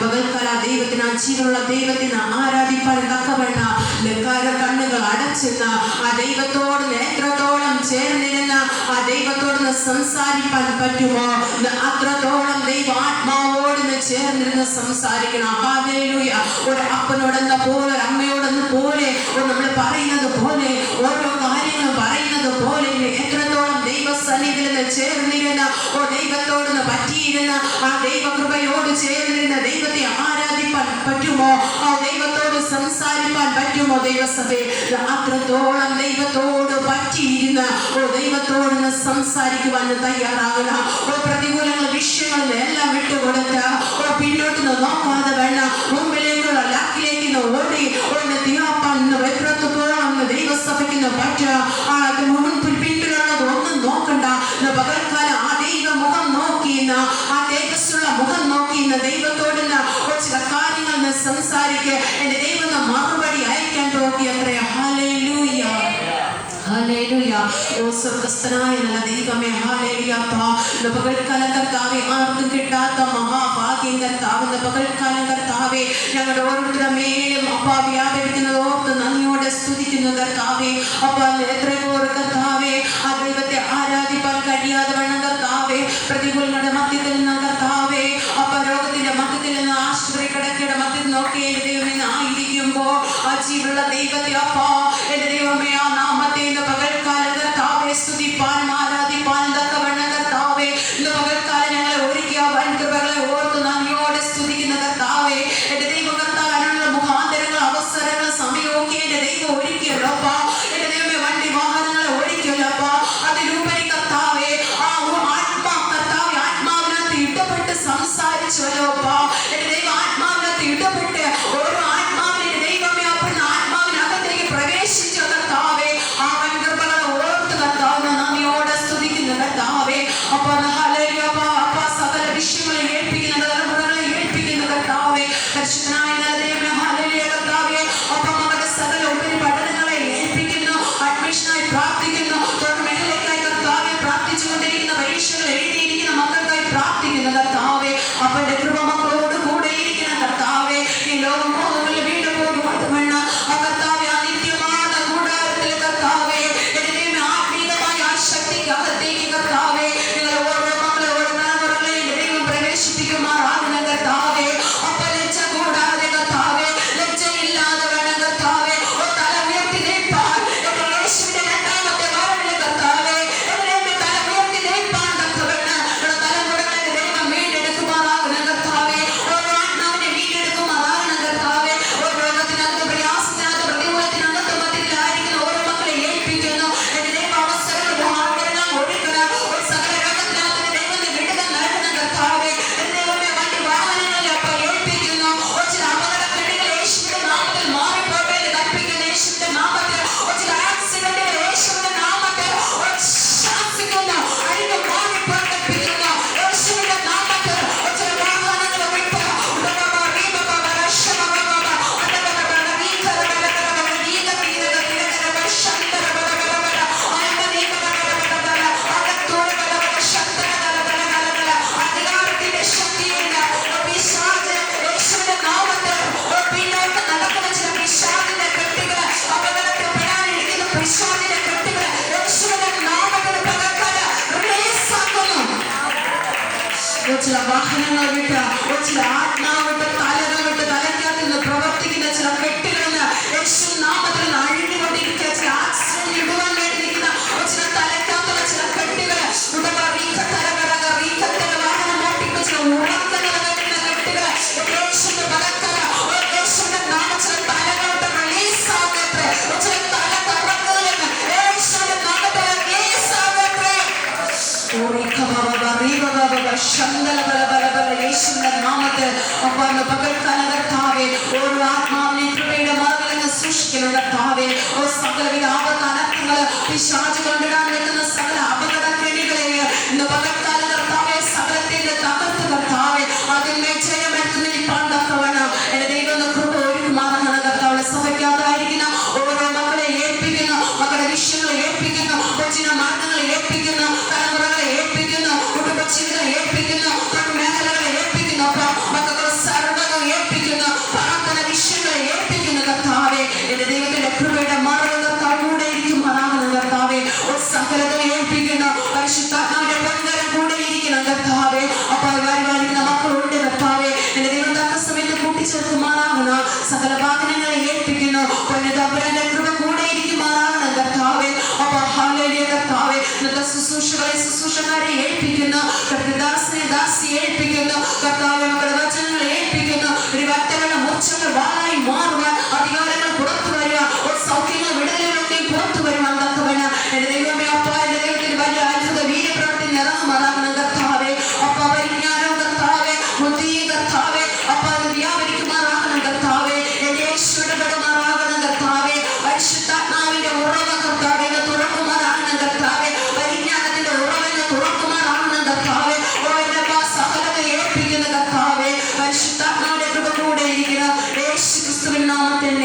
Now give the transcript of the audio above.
പകൽക്കാല ദൈവത്തിന്, ജീവനുള്ള ദൈവത്തിന് ആരാധിപ്പാൻ തക്കവണ്ണ കണ്ണുകൾ അടച്ചെന്ന് ആ ദൈവത്തോട് എത്രത്തോളം ചേർന്നിരുന്ന ആ ദൈവത്തോട് സംസാരിക്കാൻ പറ്റുമോ അത്രത്തോളം ദൈവാത്മാവോട് ചേർന്നിരുന്ന് സംസാരിക്കണം. ഹല്ലേലൂയ. ഒരു അപ്പനോടെന്ന പോലെ, അമ്മയോടെന്ന പോലെ, നമ്മൾ പറയുന്നത് പോലെ, ഓരോ കാര്യങ്ങളും പറയുന്നത് പോലെ എത്രത്തോളം ദൈവസന്നിധിയിൽ ചേർന്നിരുന്ന ദൈവത്തോട് പറ്റിയിരുന്ന ആ ദൈവകൃപയോട് ചേർന്നിരുന്ന ദൈവത്തെ ആരാധിപ്പാൻ പറ്റുമോ? ആ ദൈവത്തോട് സംസാരിക്കാൻ പറ്റുമോ? ദൈവസഭയെ അത്രത്തോളം ദൈവത്തോട് പറ്റിയിരുന്ന ദൈവത്തോട് സംസാരിക്കുവാൻ തയ്യാറാകണം. പ്രതികൂലങ്ങൾ വിഷയങ്ങളിൽ എല്ലാം വിട്ടുകൊടുത്ത പിന്നോട്ട് നോക്കാതെ വേണം മുമ്പിലേക്കുള്ള ലാക്കിലേക്ക് ഓടി തീർപ്പാൻ എത്രത്തോളം ദൈവസഭയ്ക്ക് പറ്റുക. മുൻപിൽ പിന്നിലുള്ളത് ഒന്നും നോക്കണ്ട. പകൽക്കാലം ആ ദൈവ മുഖം നോക്കിയെന്ന, ആ തേജസ്സുള്ള മുഖം നോക്കിയെന്ന ദൈവത്തോട് ചില കാര്യങ്ങൾ സംസാരിക്കുക. എന്റെ ദൈവം മറുപടി അയക്കാൻ നോക്കിയത്രേ. Hallelujah, hallelujah. ഓ സ്വർഗ്ഗസ്ഥനായ നല്ല ദൈവമേ, ഹല്ലേലൂയ. പകൽക്കാലം കർത്താവേ, ആർക്കും കിട്ടാത്ത മഹാഭാഗ്യം കർത്താവ് പകൽക്കാലം കർത്താവേ ഞങ്ങളുടെ ഓരോരുത്തരുടെ മേലും അപ്പാ വ്യാപരിക്കുന്നത് ഓർത്ത് നന്ദിയോടെ സ്തുതിക്കുന്നു കർത്താവേ. അപ്പാ എത്രയോ കർത്താവേ ആ ദൈവത്തെ ആരാധിപ്പാൻ കഴിയാതെ വേണം കർത്താവേ. പ്രതികൂലങ്ങളുടെ മധ്യത്തിൽ നിന്ന് കർത്താവേ, അപ്പ രോഗത്തിന്റെ മധ്യത്തിൽ നിന്ന്, ആശുപത്രി കിടക്കയുടെ മധ്യത്തിൽ നോക്കി എന്റെ ദൈവമേ ആയിരിക്കുമ്പോ ആ ജീവനുള്ള ദൈവത്തെ അപ്പാ എന്റെ ദൈവമേ ആ നാമത്തെ ഇന്ന് പകൽക്കാലം കർത്താവെ സ്തുതിപ്പാൻ ആരാധിപ്പാൻ തക്കവണ്ണം കർത്താവേ ഇന്ന് പകൽക്കാലം ഞങ്ങളെ ഒരുക്കിയ വൻകൃപകളെ ഓർത്ത് നന്ദിയോടെ സ്തുതിക്കുന്ന കർത്താവേ. എന്റെ ദൈവം കർത്താവ് അതിനുള്ള മുഖാന്തരങ്ങൾ, അവസരങ്ങൾ, സമയമൊക്കെ എന്റെ ദൈവം ഒരുക്കിയല്ലോപ്പാ. എന്റെ ദൈവമേ വണ്ടി വാഹനങ്ങളെ ഒരുക്കിയല്ലോപ്പാ. അതിലുപരി കർത്താവേ ആ കർത്താവെ ആത്മാവിനകത്ത് ഇടപെട്ട് സംസാരിച്ചല്ലോപ്പാ. എന്റെ ദൈവം ആത്മാവിനകത്ത് ഇടപെട്ട് ഓരോ ആത്മാവിനെ ദൈവമേ അപ്പുറം ആത്മാവിനകത്തേക്ക് പ്രവേശിച്ചു കർത്താവേ. ആ വൻകൃപകളെ ഓർത്ത് കർത്താവ് നന്ദിയോടെ സ്തുതിക്കുന്ന കർത്താവേ. അപ്പൊ സകല വിഷയങ്ങളെ ഏൽപ്പിക്കുന്ന, തലമുറകളെ ഏൽപ്പിക്കുന്ന കർത്താവേ. പരിശുദ്ധനായ ദൈവമേ ഹല്ലേലൂയ കർത്താവേ. അപ്പം അവരുടെ സകല ഉപരി പഠനങ്ങളെ ഏൽപ്പിക്കുന്നു. അഡ്മിഷനായി പ്രാർത്ഥിക്കുന്നു. മേഖലയ്ക്കായി കർത്താവെ പ്രാർത്ഥിച്ചുകൊണ്ടിരിക്കുന്ന, പരീക്ഷകൾ എഴുതിയിരിക്കുന്ന മക്കൾക്കായി പ്രാർത്ഥിക്കുന്നു കർത്താവേ. അവന്റെ കൃപ മക്കളോട് കൂടെ ഇരിക്കുന്ന കർത്താവേ. ഈ ലോകം പോകുമ്പോൾ വീട് പോകും അതുമണ്ണ കർത്താവെ ആ നിത്യമായ കൂടാരത്തിൽ കർത്താവേ എന്റെ ആത്മീയമായ ആ ശക്തിക്ക് അകത്തേക്ക് കർത്താവേ നിങ്ങൾ ഓരോ മക്കളെ ഓരോ തലമുറകളെയും ദൈവം പ്രവേശിപ്പിക്കുമാറാകുന്ന കർത്താവേ. അപ്പൊ ലജ്ജ കൂടാതെ കർത്താവേ, ലജ്ജയില്ലാതെ വേണം കർത്താവേ തല ഉയർത്തി നിൽപ്പാൻ യേശുവിന്റെ രണ്ടാമത്തെ വരവിലെ കർത്താവേ എന്റെ തല ഉയർത്തി നിൽപ്പാൻ തക്കവണ്ണം തലമുറകളെ ദൈവം വീണ്ടെടുക്കുമാറാകുന്ന കർത്താവേ. ഓരോ ആത്മാവിനെ വീണ്ടെടുക്കുമാറാകുന്ന കർത്താവേ. ഓരോ രോഗത്തിനകത്ത്, പ്രയാസത്തിനകത്ത്, പ്രതികൂലത്തിനകത്ത് മധ്യത്തിലായിരിക്കുന്ന ഓരോ മക്കളെ ഏൽപ്പിക്കുന്നു. എന്റെ ദൈവം അവസരങ്ങൾ മുഖാന്തരങ്ങൾ ഒഴുക്കണം. ഒരു സകല രോഗത്തിനകത്ത് ദൈവം വിടുതൽ നൽകുന്ന കർത്താവേ. എന്റെ ദൈവമേ വണ്ടി വാഹനങ്ങളെ അപ്പോൾ ഏൽപ്പിക്കുന്നു. ചില അപകടക്കെടുകൾ യേശുവിന്റെ നാമത്തിൽ മാറിപ്പോട്ടെ എന്ന് കൽപ്പിക്കുന്ന യേശുവിന്റെ നാമത്തിൽ. ചില ആക്സിഡന്റുകൾ യേശുവിന്റെ നാമത്തിൽ ശാസിക്കുന്നു. അഴിഞ്ഞു മാറിപ്പോയി കൽപ്പിക്കുന്നു യേശുവിന്റെ നാമത്തിൽ. ചില വാഹനങ്ങൾ വിട്ട് അധികാരത്തിന്റെ ശക്തിയുണ്ട് യേശുവിന്റെ നാമത്തിൽ. പിന്നോട്ട് നടക്കുന്ന ചില പിശാചിന്റെ കെട്ടുകൾ, അപകടത്തിൽപ്പെടാനിരിക്കുന്ന പിശാചിന്റെ കെട്ടുകൾ യേശുവിന്റെ നാമത്തിൽ പകർക്കാതെ റിലീസ് ആക്കുന്നു. ചില വാഹനങ്ങൾ വിട്ട്, ചില ആത്മാവ് വിട്ട്, തലകൾ വിട്ട്, തലയ്ക്കകത്ത് നിന്ന് പ്രവർത്തിക്കുന്ന ചില കെട്ടുകളിൽ യേശു നാമത്തിൽ അഴിഞ്ഞുകൊണ്ടിരിക്കുക. ചില ആക്സിഡന്റ് ഇടുവാൻ വേണ്ടിയിരിക്കുന്ന ചില തലയ്ക്കകത്തുള്ള ചില കെട്ടുകൾ വാഹനം ഓട്ടിക്കുന്ന ചില ഉറക്കങ്ങൾ വരുന്ന കെട്ടുകൾ യേശുവിന്റെ പകർക്കല യേശുവിന്റെ നാമത്തിൽ തലകളുടെ റിലീസ് ആകട്ടെ. ചില തല കറങ്ങുകയെന്ന് യേശുവിന്റെ നാമത്തിൽ റിലീസ് ആകട്ടെ. യേശുവിന്റെ നാമത്തിൽ അപ്പാന്ന് പകൽക്കാലം കർത്താവേ ഓരോ ആത്മാവിനെ കൃപയുടെ മറവിൽ സൂക്ഷിക്കണം കർത്താവേ. ഓ സകലവിധ ആപത്തനക്കങ്ങള് പിശാച് കൊണ്ടിടാൻ നിൽക്കുന്ന സകല അപകടക്കെണികളെ ഇന്ന് പകൽക്കാലം കർത്താവേ സകലത്തിന്റെ തകർത്ത് കർത്താവേ അതിന്മേൽ ജയമെത്തുന്നിരിപ്പാൻ തക്കവണ്ണം എന്റെ ദൈവം കൃപ ഒരുക്കുമാറാണ് കർത്താവേ. സഭയ്ക്കകത്തായിരിക്കുന്ന ഓരോ മക്കളെ ഏൽപ്പിക്കുന്നു, മക്കളുടെ വിഷയങ്ങളെ ഏൽപ്പിക്കുന്നു, കൊച്ചിന്റെ മാർഗങ്ങളെ ഏൽപ്പിക്കുന്നു, തലമുറകളെ ഏൽപ്പിക്കുന്നു, കുടുംബജീവിതം ഏൽപ്പിക്കുന്നു, മേഖലകളെ ഏൽപ്പിക്കുന്നു. മക്കളുടെ സർവ്വ സകല വാഹനങ്ങളെ ഏൽപ്പിക്കുന്നു. പൊന്നുതമ്പുരാന്റെ കൃപ കൂടെ ഇരിക്കുമാറാകണം കർത്താവേ. അപ്പോൾ ഹല്ലേലൂയ കർത്താവേ. ഇന്നത്തെ ശുശ്രൂഷക്കാരെ ഏൽപ്പിക്കുന്നു. കർത്തദാസനെ ദാസിയെ ഏൽപ്പിക്കുന്നു കർത്താവേ. മക്കളുടെ വചനങ്ങളെ ഏൽപ്പിക്കുന്നു. ഒരു വക്തകളുടെ മൂർച്ചകൾ വാളായി മാറുവാൻ, അധികാരങ്ങൾ പുറത്തു വരുവാൻ, സൗഖ്യങ്ങൾ വിടുതലുകളൊക്കെ പുറത്തു വരുവാൻ തക്കവണ്ണം എന്റെ ദൈവമേ അപ്പ, എന്റെ ദൈവത്തിന് വലിയ അത്ഭുത വീര്യപ്രവൃത്തി നിറങ്ങുമാറാകണം കർത്താവേ. അപ്പ പരിജ്ഞാനം കർത്താവേ, ബുദ്ധിയും കർത്താവേ, അപ്പ അത് വ്യാപരിക്കുമാറാകണം കർത്താവേ. എന്റെ യേശുവിന്റെ പെടുമാറാകണം കർത്താവേ. പരിശുദ്ധാത്മാവിന്റെ ഉറവ കർത്താവേ തുറക്കുമാറാകണം കർത്താവേ. പരിജ്ഞാനത്തിന്റെ ഉറവെന്ന് തുറക്കുമാറാകണം കർത്താവേ. സകലത്തെ ഏൽപ്പിക്കുന്ന കർത്താവേ. പരിശുദ്ധാത്മാവിന്റെ കൃപ കൂടെ ഇരിക്കുന്ന യേശു ക്രിസ്തുവിൻ നാമത്തിൽ